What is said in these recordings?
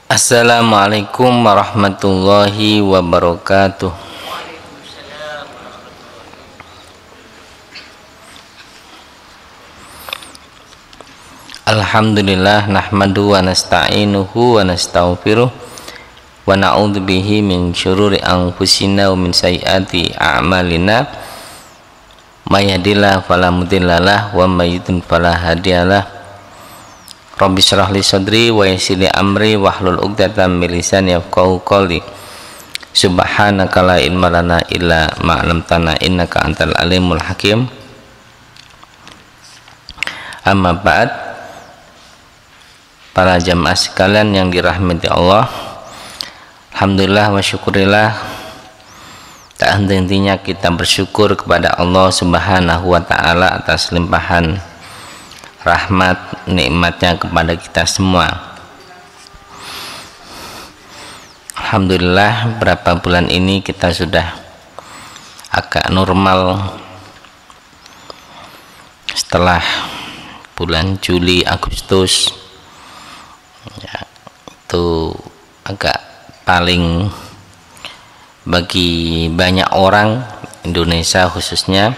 Assalamualaikum warahmatullahi wabarakatuh. Alhamdulillah nahmadu wa nasta'inuhu wa nastaghfiruh wa na'udzu bihi min syururi anfusina wa min sayyiati a'malina. May yahdihillahu fala mudhillalah wa may yudhlil fala hadiyalah. Rabbi shrah li sadri wa yassir li amri wahlul 'uqdatam min lisani yafqahu qawli. Subhanaka la ilma lana illa ma 'allamtana innaka antal alimul hakim. Amma ba'd, para jamaah sekalian yang dirahmati Allah, alhamdulillah wa syukurillah, tak henti-hentinya kita bersyukur kepada Allah Subhanahu wa ta'ala atas limpahan rahmat nikmatnya kepada kita semua. Alhamdulillah, berapa bulan ini kita sudah agak normal. Setelah bulan Juli Agustus ya, itu agak paling bagi banyak orang Indonesia khususnya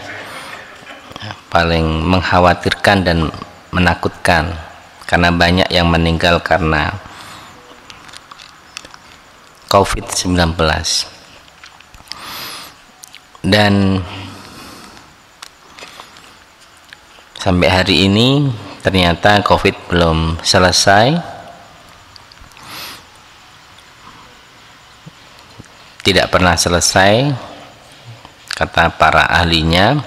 paling mengkhawatirkan dan menakutkan karena banyak yang meninggal karena COVID-19. Dan sampai hari ini ternyata COVID belum selesai, tidak pernah selesai kata para ahlinya,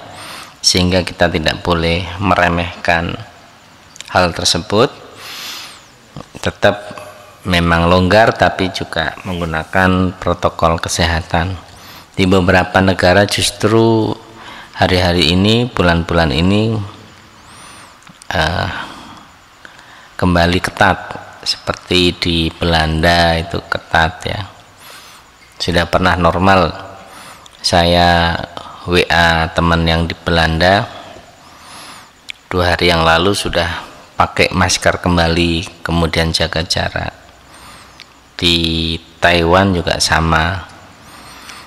sehingga kita tidak boleh meremehkan hal tersebut. Tetap memang longgar tapi juga menggunakan protokol kesehatan. Di beberapa negara justru hari-hari ini, bulan-bulan ini kembali ketat, seperti di Belanda itu ketat ya. Sudah pernah normal. Saya WA teman yang di Belanda 2 hari yang lalu sudah pakai masker kembali, kemudian jaga jarak. Di Taiwan juga sama.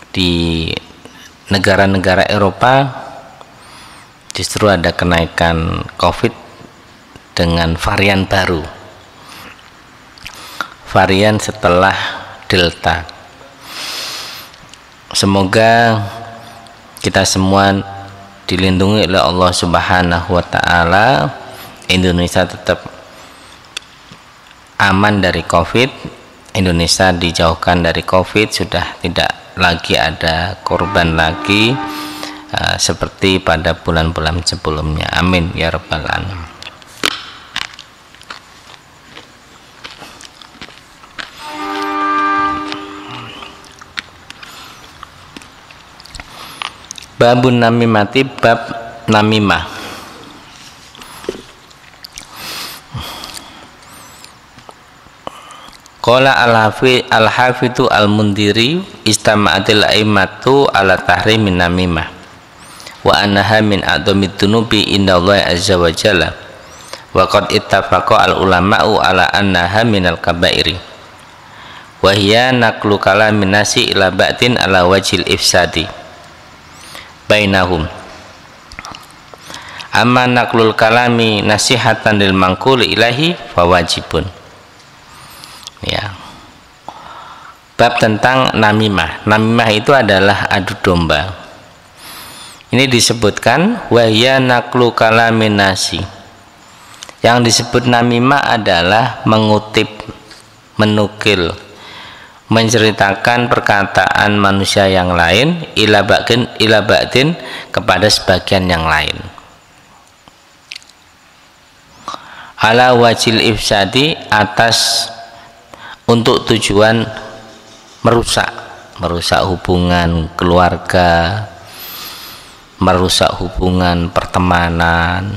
Di negara-negara Eropa justru ada kenaikan COVID dengan varian baru, varian setelah Delta. Semoga kita semua dilindungi oleh Allah Subhanahu wa ta'ala, Indonesia tetap aman dari COVID, Indonesia dijauhkan dari COVID, sudah tidak lagi ada korban lagi seperti pada bulan-bulan sebelumnya. Amin ya rabbal alamin. Babun namimati, bab namimah. Qala al-hafidhu al-Mundhiri istama'atil a'immatu ala tahrimin namimah wa annaha min a'dhamid dunubi indallahi azza wa jalla wa qad ittafaqa al-ulama'u ala annaha minal kabairi wa hiya naqlu kalamin nasi ila ba'din ala wajhil ifsadi bainahum. Amma naqlul kalami nasihatan lil manqul ilahi fawajibun. Ya. Bab tentang namimah. Namimah itu adalah adu domba. Ini disebutkan wahya naqlu kalamin nasi. Yang disebut namimah adalah mengutip, menukil, menceritakan perkataan manusia yang lain ila ba'din kepada sebagian yang lain. Ala wajil ifsadi, atas untuk tujuan merusak hubungan keluarga, merusak hubungan pertemanan,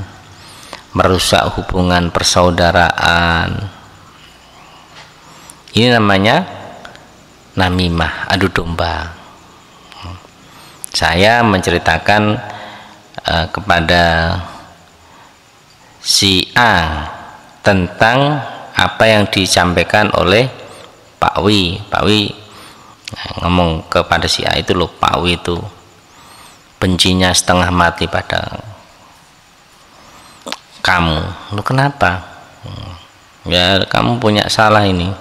merusak hubungan persaudaraan. Ini namanya namimah, adu domba. Saya menceritakan kepada si A tentang apa yang disampaikan oleh Pak Wi ngomong kepada si A itu, loh Pak Wi itu bencinya setengah mati pada kamu. Lu kenapa? Ya kamu punya salah ini,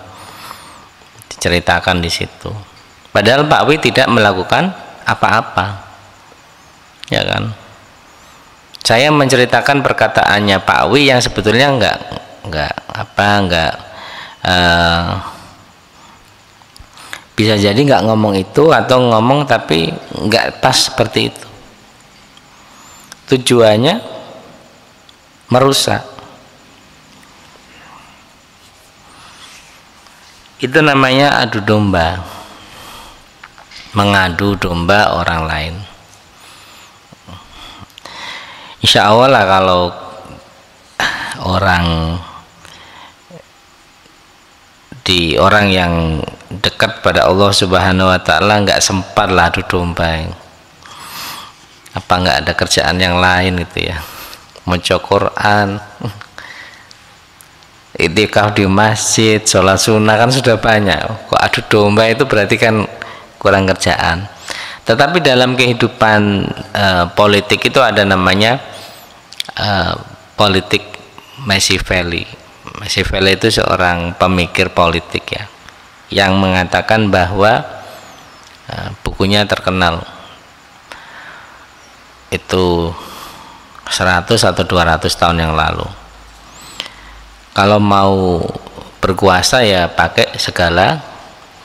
diceritakan di situ. Padahal Pak Wi tidak melakukan apa-apa, ya kan? Saya menceritakan perkataannya Pak Wi yang sebetulnya enggak bisa jadi nggak ngomong itu, atau ngomong tapi nggak pas seperti itu. Tujuannya merusak. Itu namanya adu domba, mengadu domba orang lain. Insya Allah lah kalau orang yang dekat pada Allah Subhanahu wa Ta'ala nggak sempat lah adu domba. Apa nggak ada kerjaan yang lain gitu ya? Membaca Quran, itikaf di masjid, sholat sunnah kan sudah banyak. Kok adu domba itu berarti kan kurang kerjaan. Tetapi dalam kehidupan politik itu ada namanya politik Machiavelli. Machiavelli itu seorang pemikir politik ya, yang mengatakan bahwa bukunya terkenal itu 100 atau 200 tahun yang lalu. Kalau mau berkuasa ya pakai segala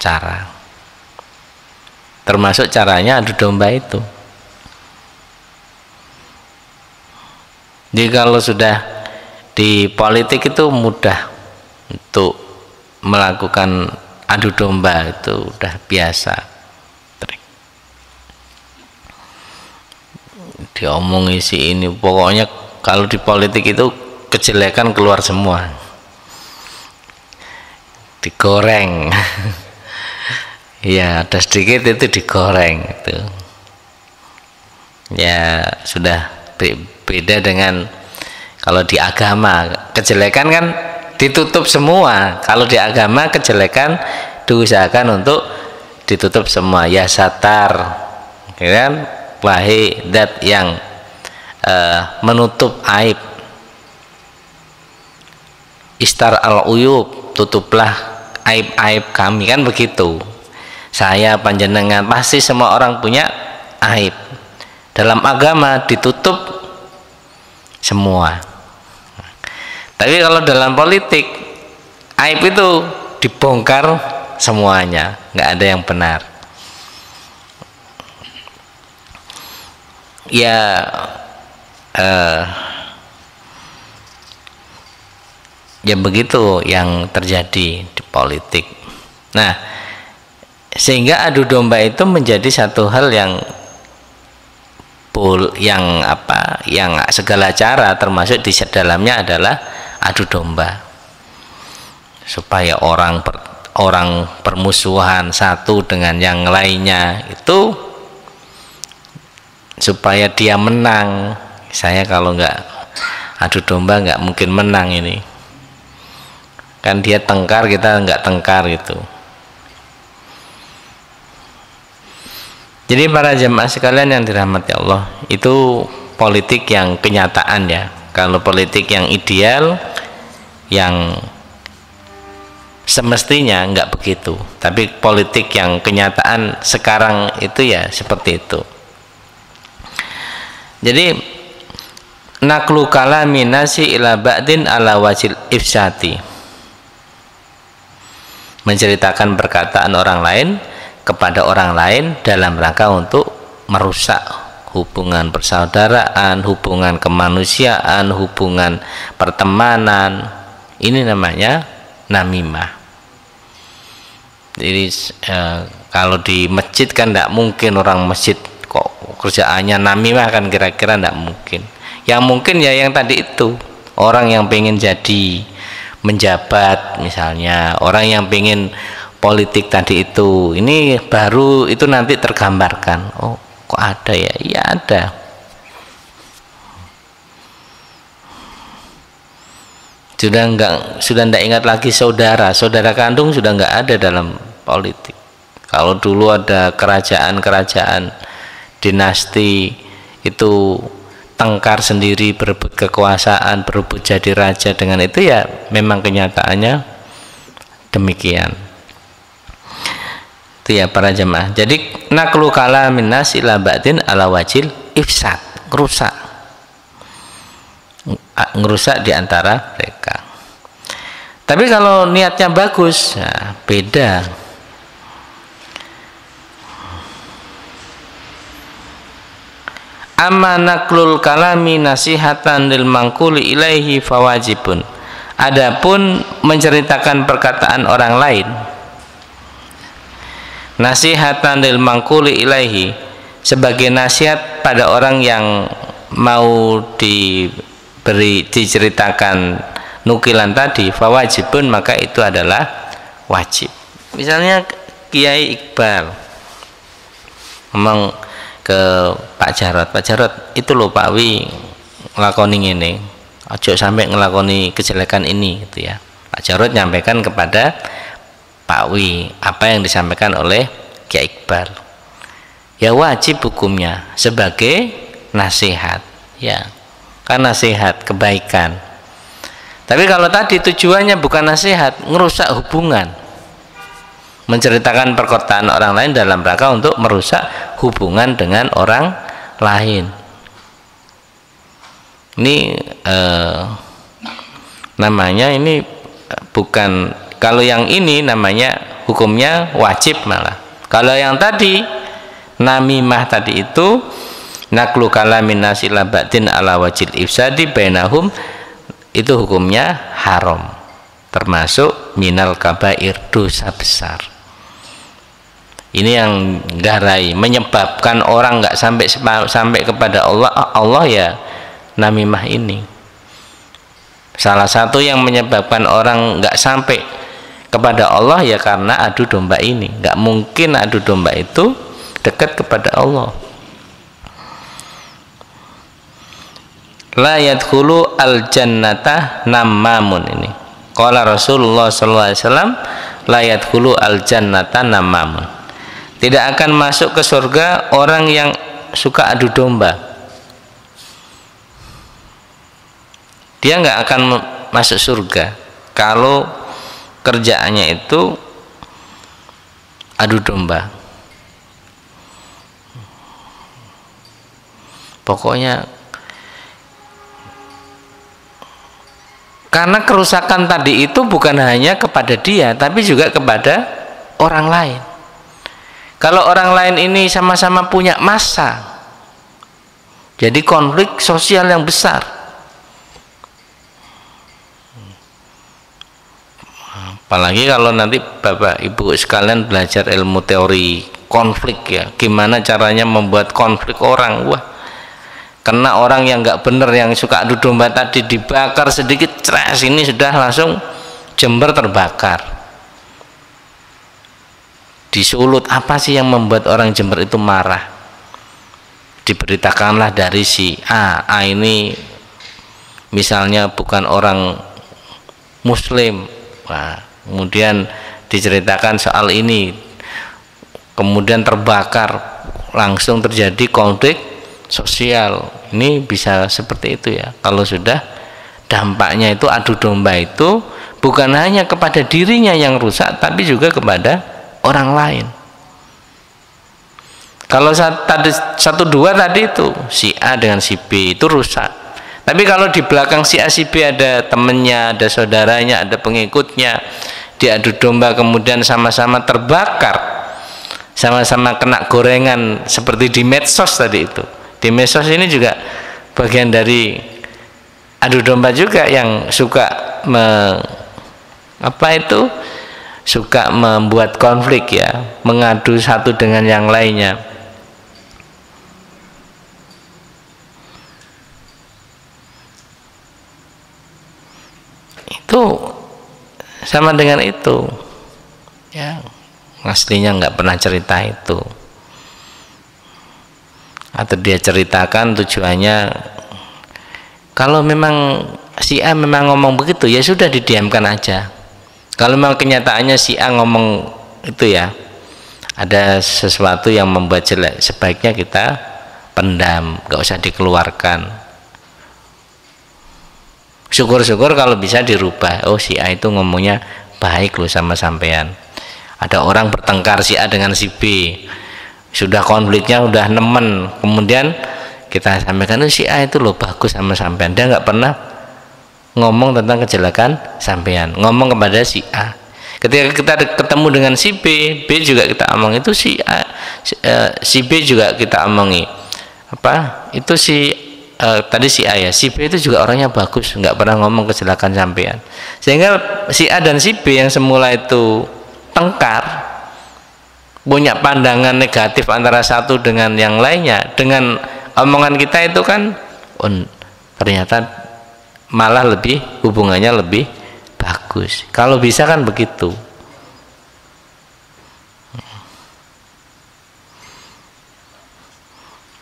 cara, termasuk caranya adu domba itu. Jadi kalau sudah di politik itu mudah untuk melakukan adu domba, itu udah biasa. Diomongi si ini, pokoknya kalau di politik itu kejelekan keluar semua, digoreng. Ya ada sedikit itu digoreng itu. Ya sudah beda dengan kalau di agama, kejelekan kan ditutup semua. Kalau di agama kejelekan diusahakan untuk ditutup semua. Ya satar, kan? Wahai zat yang menutup aib, istar al-uyub, tutuplah aib-aib kami, kan begitu. Saya panjenengan pasti semua orang punya aib. Dalam agama ditutup semua. Tapi kalau dalam politik, aib itu dibongkar semuanya, nggak ada yang benar. Ya ya begitu yang terjadi di politik. Nah, sehingga adu domba itu menjadi satu hal yang segala cara, termasuk di dalamnya adalah adu domba, supaya orang permusuhan satu dengan yang lainnya itu supaya dia menang. Saya kalau nggak adu domba nggak mungkin menang ini, kan dia tengkar, kita nggak tengkar gitu. Jadi para jemaah sekalian yang dirahmati Allah, itu politik yang kenyataan ya. Kalau politik yang ideal, yang semestinya nggak begitu. Tapi politik yang kenyataan sekarang itu ya seperti itu. Jadi naklu kalami nasi ila ba'din ala wajil ifsati, menceritakan perkataan orang lain kepada orang lain dalam rangka untuk merusak hubungan persaudaraan, hubungan kemanusiaan, hubungan pertemanan. Ini namanya namimah. Jadi kalau di masjid kan tidak mungkin orang masjid kok kerjaannya namimah, kan kira-kira tidak mungkin. Yang mungkin ya yang tadi itu, orang yang pengen jadi menjabat misalnya, orang yang pengen politik tadi itu, ini baru itu nanti tergambarkan. Oh kok ada ya? Iya ada. sudah nggak ingat lagi saudara kandung sudah nggak ada dalam politik. Kalau dulu ada kerajaan dinasti itu tengkar sendiri, berebut kekuasaan, berebut jadi raja, dengan itu ya memang kenyataannya demikian. Itu ya para jemaah. Jadi naqlu kalamin nas ila ba'din ala wajil ifsad, ngerusak di antara mereka. Tapi kalau niatnya bagus, ya beda. Amma naqlul kalami nasihatan lil mangkuli ilaihi fawajibun. Adapun menceritakan perkataan orang lain, nasihatan lil mangkuli ilaihi, sebagai nasihat pada orang yang mau diceritakan nukilan tadi, fawajibun, maka itu adalah wajib. Misalnya Kiai Iqbal ngomong ke Pak Jarot, itu loh Pak Wi ngelakoni ini, ojo sampai ngelakoni kejelekan ini, gitu ya. Pak Jarot nyampaikan kepada Pak Wi apa yang disampaikan oleh Kiai Iqbal, ya wajib hukumnya sebagai nasihat, ya kan nasihat kebaikan. Tapi kalau tadi tujuannya bukan nasihat, ngerusak hubungan, menceritakan perkataan orang lain dalam rangka untuk merusak hubungan dengan orang lain, ini namanya ini bukan, kalau yang ini namanya hukumnya wajib malah. Kalau yang tadi namimah tadi itu naqlu kalamin nasi ila ba'din ala wajil ifsadi bainahum, itu hukumnya haram, termasuk minal kabair, dosa besar. Ini yang garai, menyebabkan orang nggak sampai kepada Allah ya namimah ini. Salah satu yang menyebabkan orang nggak sampai kepada Allah ya karena adu domba ini. Nggak mungkin adu domba itu dekat kepada Allah. La yadkhulu al jannata namamun, ini qala Rasulullah sallallahu alaihi wasallam, la yadkhulu al jannata namamun. Tidak akan masuk ke surga orang yang suka adu domba. Dia nggak akan masuk surga kalau kerjaannya itu adu domba. Pokoknya karena kerusakan tadi itu bukan hanya kepada dia, tapi juga kepada orang lain. Kalau orang lain ini sama-sama punya massa, jadi konflik sosial yang besar. Apalagi kalau nanti Bapak Ibu sekalian belajar ilmu teori konflik, ya gimana caranya membuat konflik orang. Wah, kena orang yang nggak bener, yang suka adu domba tadi, dibakar sedikit, ceras, ini sudah langsung Jember terbakar. Disulut, apa sih yang membuat orang Jember itu marah? Diberitakanlah dari si A ini misalnya bukan orang Muslim. Wah, kemudian diceritakan soal ini, kemudian terbakar, langsung terjadi konflik sosial. Ini bisa seperti itu ya. Kalau sudah dampaknya itu adu domba itu bukan hanya kepada dirinya yang rusak, tapi juga kepada orang lain. Kalau satu dua tadi itu si A dengan si B itu rusak, tapi kalau di belakang si A si B ada temennya, ada saudaranya, ada pengikutnya, diadu domba kemudian sama-sama terbakar, sama-sama kena gorengan seperti di medsos tadi itu. Di medsos ini juga bagian dari adu domba juga, yang suka suka membuat konflik, ya, mengadu satu dengan yang lainnya. Itu sama dengan itu, ya, aslinya nggak pernah cerita itu, atau dia ceritakan tujuannya kalau memang si A memang ngomong begitu, ya sudah didiamkan aja. Kalau memang kenyataannya si A ngomong itu ya ada sesuatu yang membuat jelek, sebaiknya kita pendam, nggak usah dikeluarkan. Syukur-syukur kalau bisa dirubah. Oh, si A itu ngomongnya baik loh sama sampean. Ada orang bertengkar si A dengan si B, sudah konfliknya udah nemen, kemudian kita sampaikan, oh, si A itu loh bagus sama sampean, dia nggak pernah ngomong tentang kejelekan sampean, ngomong kepada si A. Ketika kita ketemu dengan si B, B juga kita omong, itu si A, si B juga kita omongi apa itu si tadi si A ya, si B itu juga orangnya bagus, nggak pernah ngomong kejelekan sampean. Sehingga si A dan si B yang semula itu tengkar, punya pandangan negatif antara satu dengan yang lainnya, dengan omongan kita itu kan ternyata malah lebih hubungannya lebih bagus. Kalau bisa kan begitu.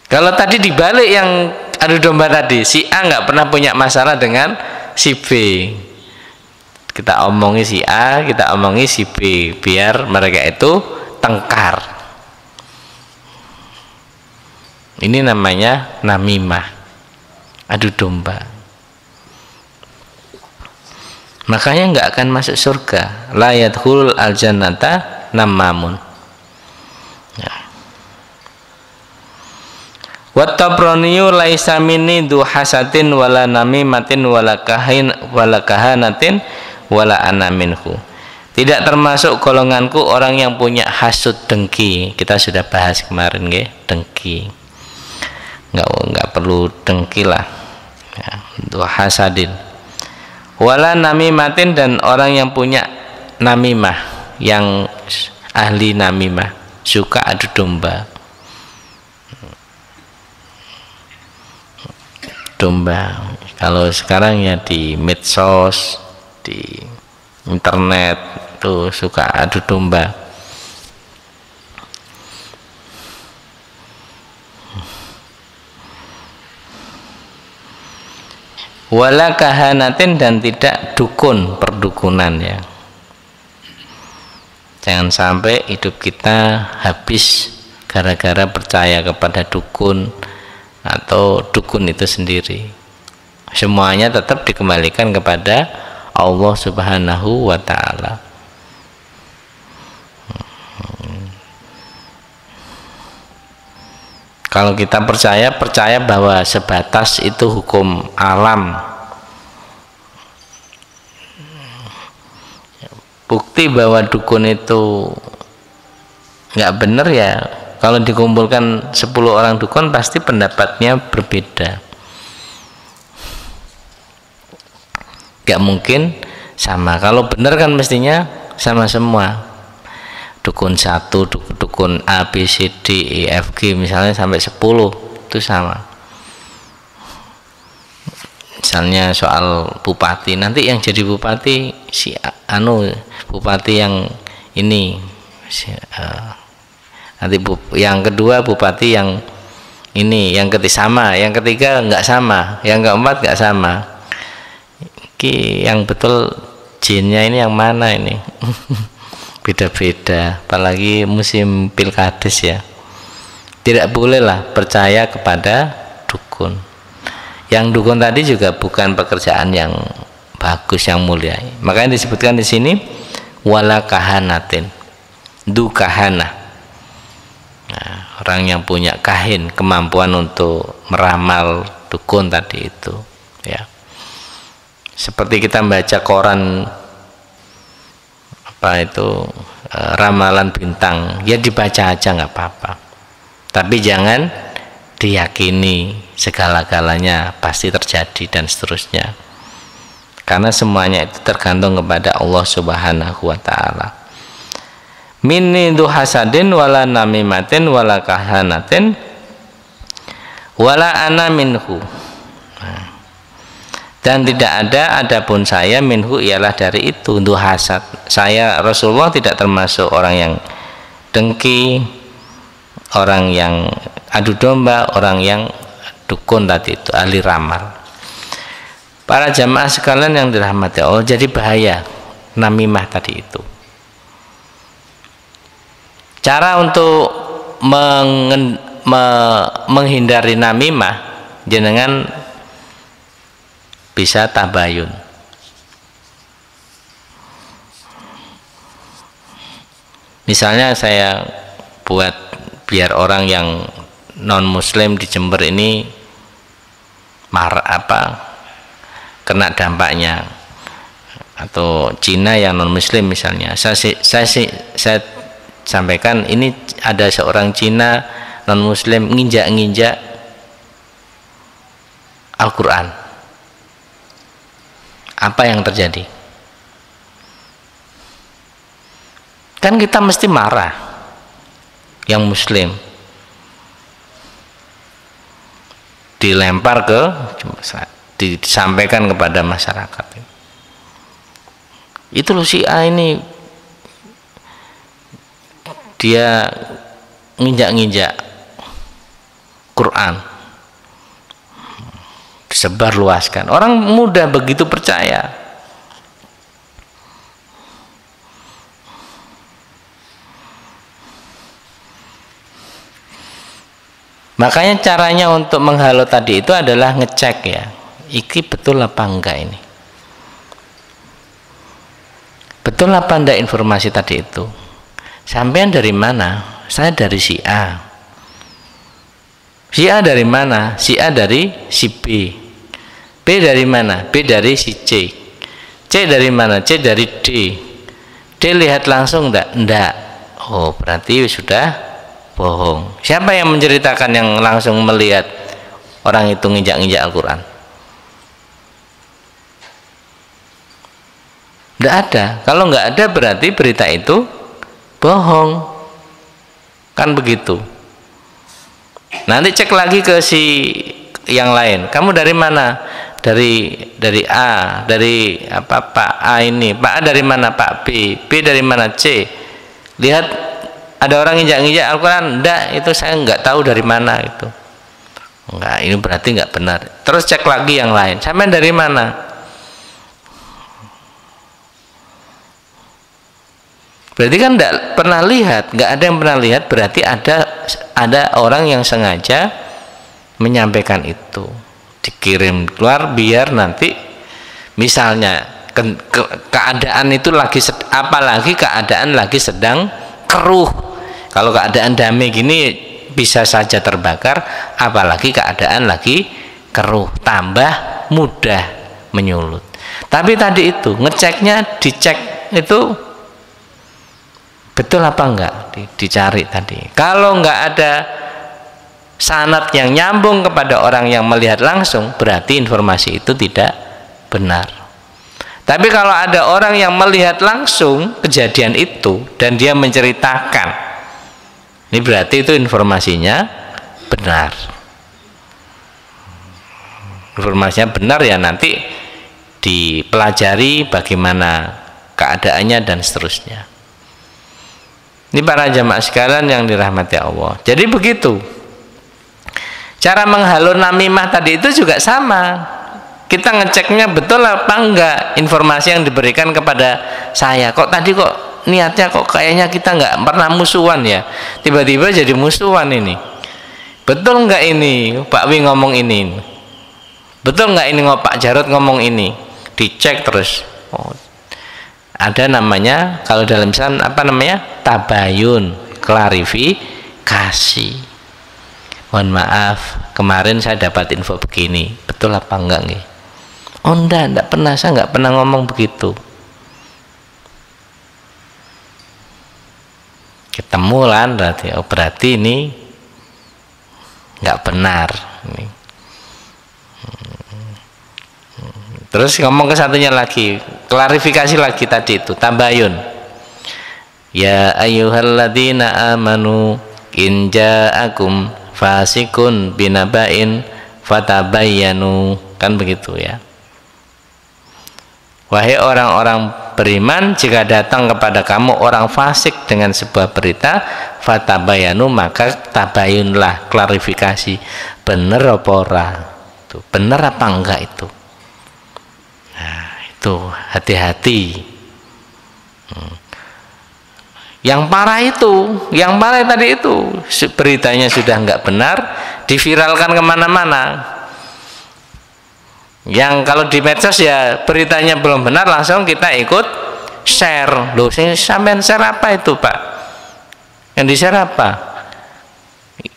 Kalau tadi dibalik yang adu domba tadi, si A nggak pernah punya masalah dengan si B, kita omongi si A, kita omongi si B, biar mereka itu tengkar. Ini namanya namimah, adu domba. Makanya nggak akan masuk surga. La yadkhulul aljannata namamun. Wa tabraniyu laisa minni du hasatin wala namimatin wala kahanatin wala ana minhu. Tidak termasuk golonganku orang yang punya hasud, dengki. Kita sudah bahas kemarin nggih, dengki. Enggak perlu dengki lah. Ya, du hasadin. Wala namimatin, dan orang yang punya namimah, yang ahli namimah, suka adu domba. Kalau sekarang ya di medsos, di internet tuh suka adu domba. Wala kahanatin, dan tidak dukun, perdukunan ya. Jangan sampai hidup kita habis gara-gara percaya kepada dukun atau dukun itu sendiri. Semuanya tetap dikembalikan kepada Allah Subhanahu wa ta'ala. Kalau kita percaya bahwa sebatas itu hukum alam, bukti bahwa dukun itu nggak benar ya. Kalau dikumpulkan 10 orang dukun pasti pendapatnya berbeda. Gak mungkin sama. Kalau benar kan mestinya sama semua. Dukun 1, dukun A, B, C, D, E, F, G misalnya sampai 10 itu sama. Misalnya soal bupati, nanti yang jadi bupati si bupati yang ini, nanti yang kedua bupati yang ini, yang ketiga sama, yang ketiga enggak sama, yang keempat enggak sama. Yang betul jinnya ini yang mana ini? Beda-beda, apalagi musim pilkades ya. Tidak bolehlah percaya kepada dukun. Yang dukun tadi juga bukan pekerjaan yang bagus, yang mulia. Makanya disebutkan di sini wala kahanatin, du kahana. Nah, orang yang punya kahin, kemampuan untuk meramal, dukun tadi itu ya. Seperti kita baca koran apa itu ramalan bintang, ya dibaca aja nggak apa-apa, tapi jangan diyakini segala-galanya pasti terjadi dan seterusnya, karena semuanya itu tergantung kepada Allah Subhanahu wa ta'ala. Minni du hasadin wala namimatin wala kahanatin wala ana minhu. Dan tidak ada adapun saya minhu, ialah dari itu, du hasad. Saya Rasulullah tidak termasuk orang yang dengki, orang yang adu domba, orang yang dukun tadi itu, ahli ramal. Para jamaah sekalian yang dirahmati Allah, jadi bahaya namimah tadi itu. Cara untuk menghindari namimah, jenengan bisa tabayun. Misalnya saya buat biar orang yang non muslim di Jember ini kena dampaknya, atau Cina yang non muslim misalnya, saya sampaikan ini ada seorang Cina non muslim nginjak Al-Quran, apa yang terjadi? Kan kita mesti marah, yang muslim dilempar disampaikan kepada masyarakat, itu loh si A ini dia nginjak Quran, disebar luaskan, orang mudah begitu percaya. Makanya caranya untuk menghalau tadi itu adalah ngecek ya, iki betul apa enggak ini, betul apa enggak informasi tadi itu. Sampean dari mana? Saya dari si A. Si A dari mana? Si A dari si B. B dari mana? B dari si C. C dari mana? C dari D. D lihat langsung enggak? Enggak. Oh, berarti sudah bohong. Siapa yang menceritakan yang langsung melihat orang itu nginjak Al-Quran? Enggak ada. Kalau enggak ada berarti berita itu bohong, kan begitu. Nanti cek lagi ke si yang lain, kamu dari mana? Dari A, dari Pak A ini. Pak A dari mana? Pak B. B dari mana? C. Lihat ada orang injak Al-Quran, enggak, itu saya enggak tahu dari mana itu. Enggak, ini berarti enggak benar. Terus cek lagi yang lain, sampai dari mana? Berarti kan enggak pernah lihat, enggak ada yang pernah lihat, berarti ada orang yang sengaja menyampaikan itu, dikirim keluar biar nanti misalnya keadaan itu lagi, apalagi keadaan lagi sedang keruh. Kalau keadaan damai gini bisa saja terbakar, apalagi keadaan lagi keruh, tambah mudah menyulut. Tapi tadi itu ngeceknya, dicek itu betul apa enggak, dicari tadi. Kalau enggak ada sanad yang nyambung kepada orang yang melihat langsung, berarti informasi itu tidak benar. Tapi kalau ada orang yang melihat langsung kejadian itu dan dia menceritakan, ini berarti itu informasinya benar. Informasinya benar ya, nanti dipelajari bagaimana keadaannya dan seterusnya. Ini para jamaah sekalian yang dirahmati Allah. Jadi begitu. Cara menghalau namimah tadi itu juga sama. Kita ngeceknya betul apa enggak informasi yang diberikan kepada saya. Kok tadi kok niatnya kok kayaknya kita nggak pernah musuhan ya, tiba-tiba jadi musuhan ini. Betul nggak ini Pak Wi ngomong ini? Betul nggak ini Pak Jarod ngomong ini? Dicek terus. Oh, ada namanya kalau dalam Islam apa namanya? Tabayun, klarifikasi. Mohon maaf, kemarin saya dapat info begini, betul apa enggak nih? Oh enggak pernah, saya nggak pernah ngomong begitu. Ketemu lah berarti ini nggak benar ini. Terus ngomong ke satunya lagi, klarifikasi lagi tadi itu tabayun. Ya ayyuhalladzina amanu in ja'akum fasikun binaba'in fatabayyanu, kan begitu ya. Wahai orang-orang beriman, jika datang kepada kamu orang fasik dengan sebuah berita, fatabayanu, maka tabayunlah, klarifikasi, benar apa ora, benar apa enggak itu. Itu hati-hati. Yang parah tadi itu beritanya sudah nggak benar, diviralkan kemana-mana. Yang kalau di medsos ya beritanya belum benar, langsung kita ikut share. Loh, sampean share apa itu, Pak? Yang di share apa?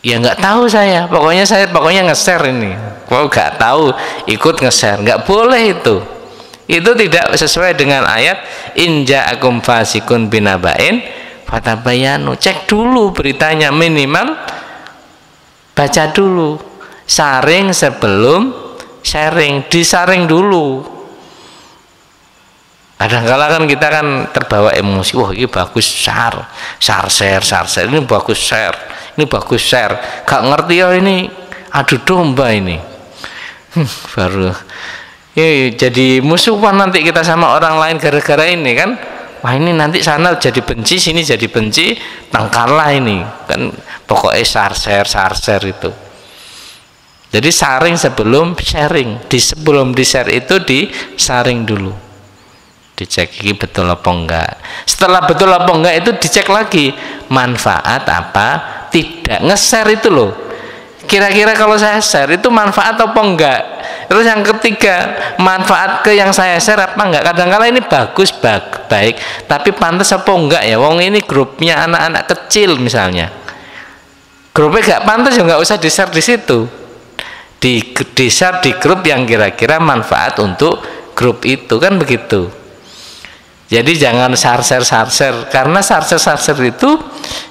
Ya nggak tahu saya. Pokoknya nge-share ini. Kalau nggak tahu ikut nge-share, nggak boleh itu. Itu tidak sesuai dengan ayat in ja'akum fasikun binaba'in fatabayanu. Cek dulu beritanya, minimal baca dulu, saring sebelum sharing, disaring dulu. Kadang-kala kan kita kan terbawa emosi, wah ini bagus, share, ini bagus share, gak ngerti ya ini, adu domba ini. Baru ya, jadi musuhan nanti kita sama orang lain gara-gara ini kan. Wah ini nanti sana jadi benci, sini jadi benci, tangkarlah ini kan. Pokoknya share itu. Jadi saring sebelum sharing. Sebelum di share itu disaring dulu, dicek ini betul apa enggak. Setelah betul apa enggak itu dicek lagi manfaat apa tidak. Nge-share itu loh, kira-kira kalau saya share itu manfaat apa enggak. Terus yang ketiga, manfaat ke yang saya share apa enggak. Kadang-kala ini bagus, baik, tapi pantas apa enggak ya. Wong ini grupnya anak-anak kecil misalnya, grupnya enggak pantas ya enggak usah di-share di situ. Di-share di grup yang kira-kira manfaat untuk grup itu, kan begitu. Jadi jangan share, karena share itu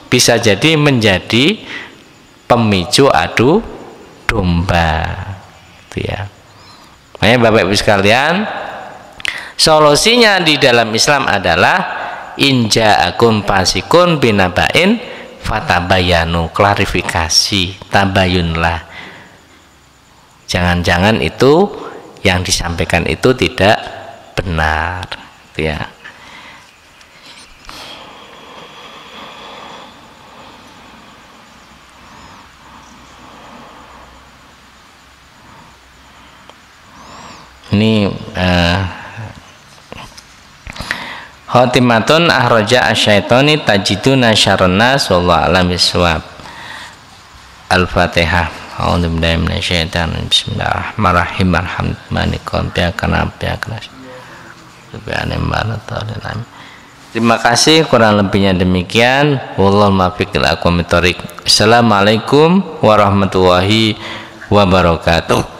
bisa jadi menjadi pemicu adu domba, gitu ya. Makanya Bapak Ibu sekalian, solusinya di dalam Islam adalah in ja'akum fasikun binaba'in fatabayanu, klarifikasi, tabayunlah. Jangan-jangan itu yang disampaikan itu tidak benar, gitu ya. Ini khotimatun ahroja asyaitoni tajiduna syarnas wallahu a'lam bishawab. Al-Fatihah. A'udzubillahi minasyaitonir rajim. Bismillahirrahmanirrahim. Alhamdulillah. Terima kasih, kurang lebihnya demikian. Wallahu muwaffiq ila aqwamit thoriq. Assalamualaikum warahmatullahi wabarakatuh.